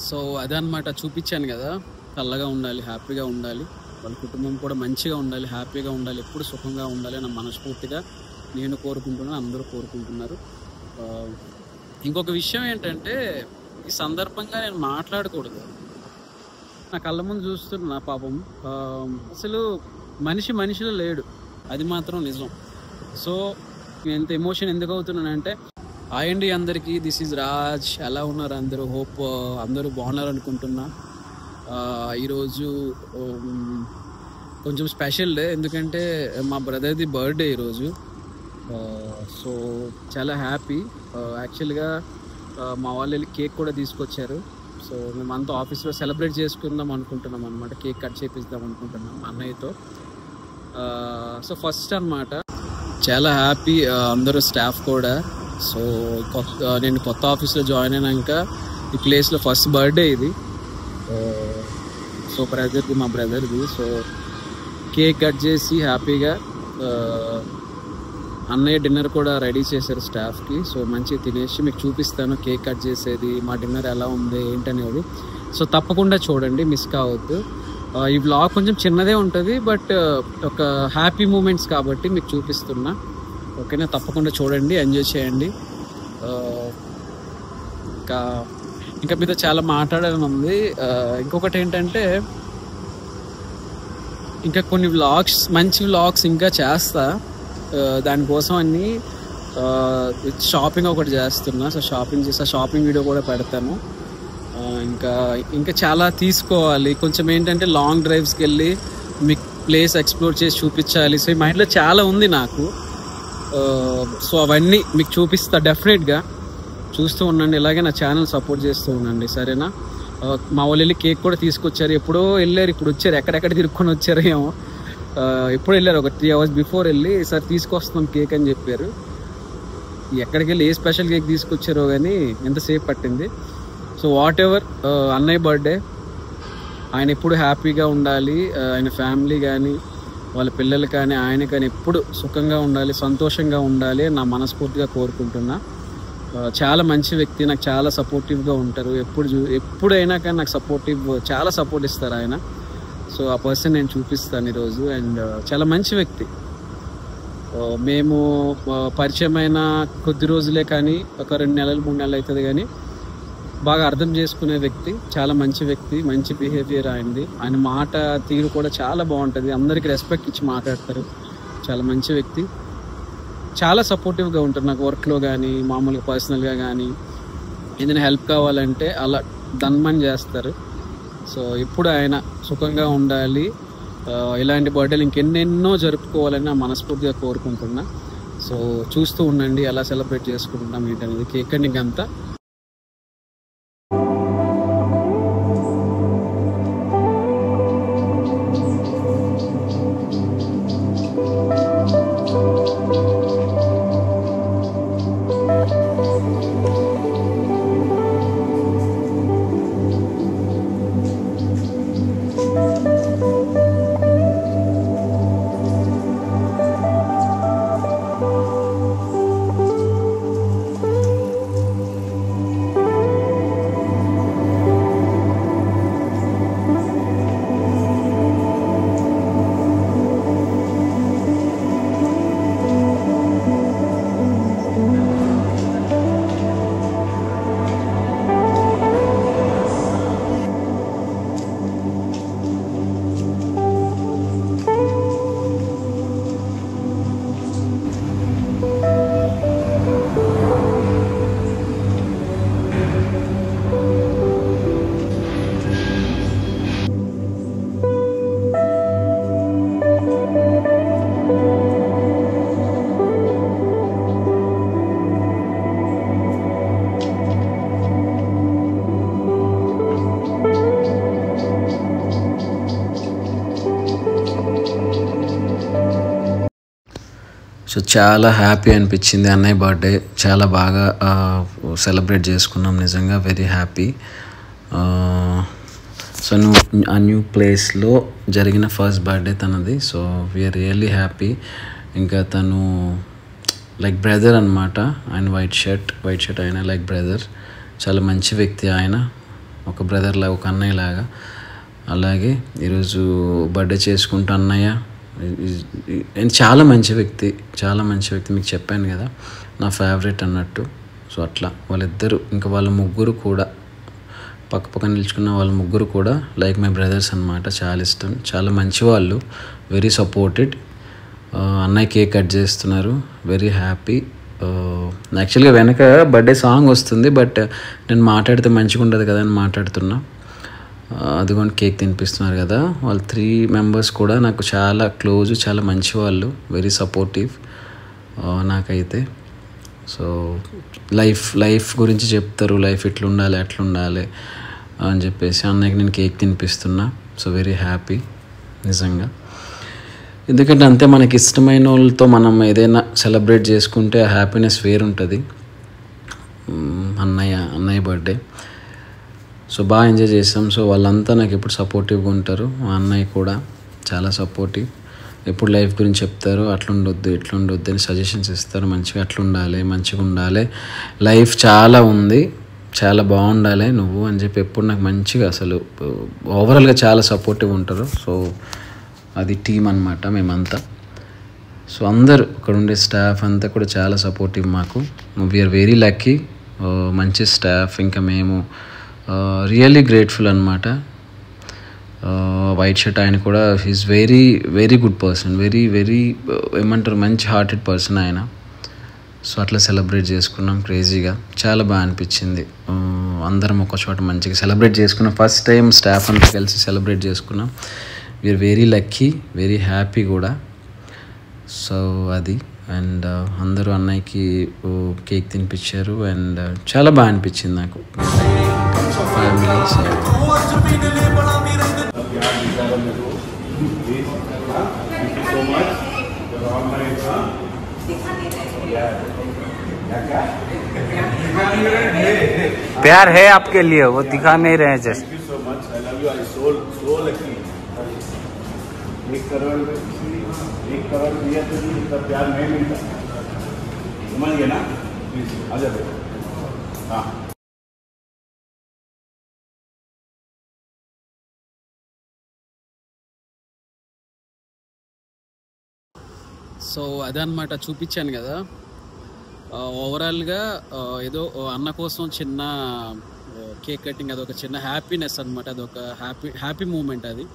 So అదనమాట చూపించాను కదా, చల్లగా ఉండాలి, హ్యాపీగా ఉండాలి, వాళ్ళ కుటుంబం కూడా మంచిగా ఉండాలి, హ్యాపీగా ఉండాలి, ఎప్పుడు సుఖంగా ఉండాలి అని మనస్ఫూర్తిగా నేను కోరుకుంటున్నాను, అందరూ కోరుకుంటున్నారు. ఇంకొక విషయం ఏంటంటే, ఈ సందర్భంగా నేను మాట్లాడకూడదు, నా కళ్ళ ముందు చూస్తున్నా పాపం, అసలు మనిషిలో లేడు, అది మాత్రం నిజం. సో ఎంత ఎమోషన్ ఎందుకు అవుతున్నానంటే, హాయ్ అండి అందరికీ, దిస్ ఈజ్ రాజ్. ఎలా ఉన్నారు అందరూ? హోప్ అందరూ బాగున్నారు అనుకుంటున్నా. ఈరోజు కొంచెం స్పెషల్ డే, ఎందుకంటే మా బ్రదర్ది బర్త్డే ఈరోజు. సో చాలా హ్యాపీ. యాక్చువల్గా మా వాళ్ళు వెళ్ళి కేక్ కూడా తీసుకొచ్చారు. సో మేమంతా ఆఫీస్లో సెలబ్రేట్ చేసుకుందాం అనుకుంటున్నాం అనమాట, కేక్ కట్ చేపిద్దాం అనుకుంటున్నాం అన్నయ్యతో. సో ఫస్ట్ అనమాట చాలా హ్యాపీ, అందరూ స్టాఫ్ కూడా. సో నేను కొత్త ఆఫీస్లో జాయిన్ అయినాక ఈ ప్లేస్లో ఫస్ట్ బర్త్డే ఇది. సో బ్రదర్ది, మా బ్రదర్ది. సో కేక్ కట్ చేసి హ్యాపీగా అన్నయ్య డిన్నర్ కూడా రెడీ చేశారు స్టాఫ్కి. సో మంచిగా తినేసి మీకు చూపిస్తాను కేక్ కట్ చేసేది, మా డిన్నర్ ఎలా ఉంది ఏంటనేది. సో తప్పకుండా చూడండి, మిస్ కావద్దు. ఈ వ్లాగ్ కొంచెం చిన్నదే ఉంటుంది, బట్ ఒక హ్యాపీ మూమెంట్స్ కాబట్టి మీకు చూపిస్తున్నా. ఓకేనా? తప్పకుండా చూడండి, ఎంజాయ్ చేయండి. ఇంకా మీతో చాలా మాట్లాడాలని ఉంది. ఇంకొకటి ఏంటంటే, ఇంకా కొన్ని వ్లాగ్స్, మంచి వ్లాగ్స్ ఇంకా చేస్తా. దానికోసం అన్ని షాపింగ్ ఒకటి చేస్తున్నా. సో షాపింగ్ చేస్తా, షాపింగ్ వీడియో కూడా పెడతాను. ఇంకా చాలా తీసుకోవాలి. కొంచెం ఏంటంటే లాంగ్ డ్రైవ్స్కి వెళ్ళి మీకు ప్లేస్ ఎక్స్ప్లోర్ చేసి చూపించాలి. సో ఈ మైండ్లో చాలా ఉంది నాకు. సో అవన్నీ మీకు చూపిస్తా డెఫినెట్గా. చూస్తూ ఉండండి, ఇలాగే నా ఛానల్ సపోర్ట్ చేస్తూ ఉండండి, సరేనా? మా వాళ్ళు వెళ్ళి కేక్ కూడా తీసుకొచ్చారు. ఎప్పుడో వెళ్ళారు, ఇప్పుడు వచ్చారు. ఎక్కడెక్కడ తిరుక్కొని వచ్చారు ఏమో. ఎప్పుడు వెళ్ళారు, ఒక 3 hours బిఫోర్ వెళ్ళి సార్ తీసుకొస్తున్నాం కేక్ అని చెప్పారు. ఎక్కడికి వెళ్ళి ఏ స్పెషల్ కేక్ తీసుకొచ్చారో కానీ ఎంతసేపు పట్టింది. సో వాట్ ఎవర్, అన్నయ్య బర్త్డే, ఆయన ఎప్పుడు హ్యాపీగా ఉండాలి. ఆయన ఫ్యామిలీ కానీ వాళ్ళ పిల్లలు కానీ ఆయన కానీ ఎప్పుడు సుఖంగా ఉండాలి, సంతోషంగా ఉండాలి నా మనస్ఫూర్తిగా కోరుకుంటున్నా. చాలా మంచి వ్యక్తి, నాకు చాలా సపోర్టివ్గా ఉంటారు. ఎప్పుడైనా కానీ నాకు చాలా సపోర్ట్ ఇస్తారు ఆయన. సో ఆ పర్సన్ నేను చూపిస్తాను ఈరోజు. అండ్ చాలా మంచి వ్యక్తి. మేము పరిచయమైన కొద్ది రోజులే కానీ, ఒక 2 నెలలు 3 నెలలు అవుతుంది కానీ, బాగా అర్థం చేసుకునే వ్యక్తి, చాలా మంచి వ్యక్తి, మంచి బిహేవియర్ ఆయనది. ఆయన మాట తీరు కూడా చాలా బాగుంటుంది, అందరికీ రెస్పెక్ట్ ఇచ్చి మాట్లాడతారు. చాలా మంచి వ్యక్తి, చాలా సపోర్టివ్గా ఉంటారు నాకు వర్క్లో కానీ, మామూలుగా పర్సనల్గా కానీ. ఏదైనా హెల్ప్ కావాలంటే అలా ధన్మని చేస్తారు. సో ఇప్పుడు ఆయన సుఖంగా ఉండాలి. ఇలాంటి బర్త్డేలు ఇంకెన్నెన్నో జరుపుకోవాలని నా మనస్ఫూర్తిగా కోరుకుంటున్నా. సో చూస్తూ ఉండండి ఎలా సెలబ్రేట్ చేసుకుంటున్నాం ఏంటనేది. కేక్ కటింగ్ అంతా సో చాలా హ్యాపీ అనిపించింది. అన్నయ్య బర్త్డే చాలా బాగా సెలబ్రేట్ చేసుకున్నాం, నిజంగా వెరీ హ్యాపీ. సో ఆ న్యూ ప్లేస్లో జరిగిన ఫస్ట్ బర్త్డే తనది. So we are really happy. ఇంకా తను లైక్ బ్రదర్ అనమాట. ఆయన వైట్ షర్ట్ ఆయన లైక్ బ్రదర్. చాలా మంచి వ్యక్తి ఆయన. ఒక బ్రదర్ లాగా, ఒక అన్నయ్య లాగా. అలాగే ఈరోజు బర్త్డే చేసుకుంటూ అన్నయ్య చాలా మంచి వ్యక్తి, చాలా మంచి వ్యక్తి. మీకు చెప్పాను కదా నా ఫేవరెట్ అన్నట్టు. సో అట్లా వాళ్ళిద్దరూ, ఇంకా వాళ్ళ ముగ్గురు కూడా పక్క పక్కన నిల్చుకున్న వాళ్ళ ముగ్గురు కూడా లైక్ మై బ్రదర్స్ అనమాట. చాలా ఇష్టం, చాలా మంచి వాళ్ళు, వెరీ సపోర్టెడ్. అన్నయ్య కేక్ కట్ చేస్తున్నారు, వెరీ హ్యాపీ. యాక్చువల్గా వెనక బర్త్డే సాంగ్ వస్తుంది, బట్ నేను మాట్లాడితే మంచిగా ఉండదు కదా అని మాట్లాడుతున్నా. అదిగోండి కేక్ తినిపిస్తున్నారు కదా. వాళ్ళు 3 మెంబర్స్ కూడా నాకు చాలా క్లోజ్, చాలా మంచి వాళ్ళు, వెరీ సపోర్టివ్ నాకైతే. సో లైఫ్ గురించి చెప్తారు, లైఫ్ ఇట్లా ఉండాలి అట్లా ఉండాలి అని చెప్పేసి అన్నయ్యకి నేను కేక్ తినిపిస్తున్నా. సో వెరీ హ్యాపీ నిజంగా. ఎందుకంటే అంతే, మనకి ఇష్టమైన వాళ్ళతో మనం ఏదైనా సెలబ్రేట్ చేసుకుంటే ఆ హ్యాపీనెస్ వేరుంటుంది. అన్నయ్య బర్త్డే సో బాగా ఎంజాయ్ చేసాం. సో వాళ్ళంతా నాకు ఎప్పుడు సపోర్టివ్గా ఉంటారు. మా అన్నయ్య కూడా చాలా సపోర్టివ్, ఎప్పుడు లైఫ్ గురించి చెప్తారు, అట్లుండొద్దు ఇట్లుండొద్దు అని సజెషన్స్ ఇస్తారు. మంచిగా అట్లుండాలి, మంచిగా ఉండాలి, లైఫ్ చాలా ఉంది, చాలా బాగుండాలి నువ్వు అని చెప్పి ఎప్పుడు నాకు మంచిగా అసలు ఓవరాల్గా చాలా సపోర్టివ్ ఉంటారు. సో అది టీం అన్నమాట మేమంతా. సో అందరూ అక్కడ ఉండే స్టాఫ్ అంతా కూడా చాలా సపోర్టివ్ మాకు. వీఆర్ వెరీ లక్కీ, మంచి స్టాఫ్. ఇంకా మేము రియల్లీ గ్రేట్ఫుల్ అనమాట. వైట్ షర్ట్ ఆయన కూడా he's very very good person, very ఏమంటారు, మంచి హార్టెడ్ పర్సన్ ఆయన. సో అట్లా సెలబ్రేట్ చేసుకున్నాం క్రేజీగా, చాలా బాగా అనిపించింది. అందరం ఒక చోట మంచిగా సెలబ్రేట్ చేసుకున్నాం. ఫస్ట్ టైం స్టాఫ్ అంతా కలిసి సెలబ్రేట్ చేసుకున్నాం. We are very lucky, very happy కూడా. సో అది. అండ్ అందరూ అన్నయ్యకి కేక్ తినిపించారు అండ్ చాలా బాగా అనిపించింది నాకు ఫ్యామిలీ. प्यार है आपके लिए, वो दिखा नहीं रहे हैं जस्ट. एक करोड़ दिया तो इतना प्यार नहीं मिलता, समझ गए ना. प्लीज आ जाओ. हाँ సో అదనమాట చూపించాను కదా. ఓవరాల్గా ఏదో అన్న కోసం చిన్న కేక్ కటింగ్, అదొక చిన్న హ్యాపీనెస్ అనమాట, అదొక హ్యాపీ మూమెంట్ అది.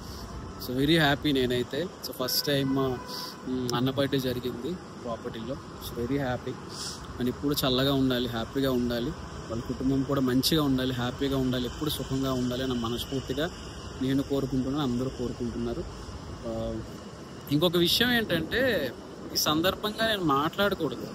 సో వెరీ హ్యాపీ నేనైతే. సో ఫస్ట్ టైం అన్న బర్త్డే జరిగింది ప్రాపర్టీలో. So very happy. అని ఎప్పుడు చల్లగా ఉండాలి, హ్యాపీగా ఉండాలి, వాళ్ళ కుటుంబం కూడా మంచిగా ఉండాలి, హ్యాపీగా ఉండాలి, ఎప్పుడు సుఖంగా ఉండాలి అని మనస్ఫూర్తిగా నేను కోరుకుంటున్నాను, అందరూ కోరుకుంటున్నారు. ఇంకొక విషయం ఏంటంటే, ఈ సందర్భంగా నేను మాట్లాడకూడదు,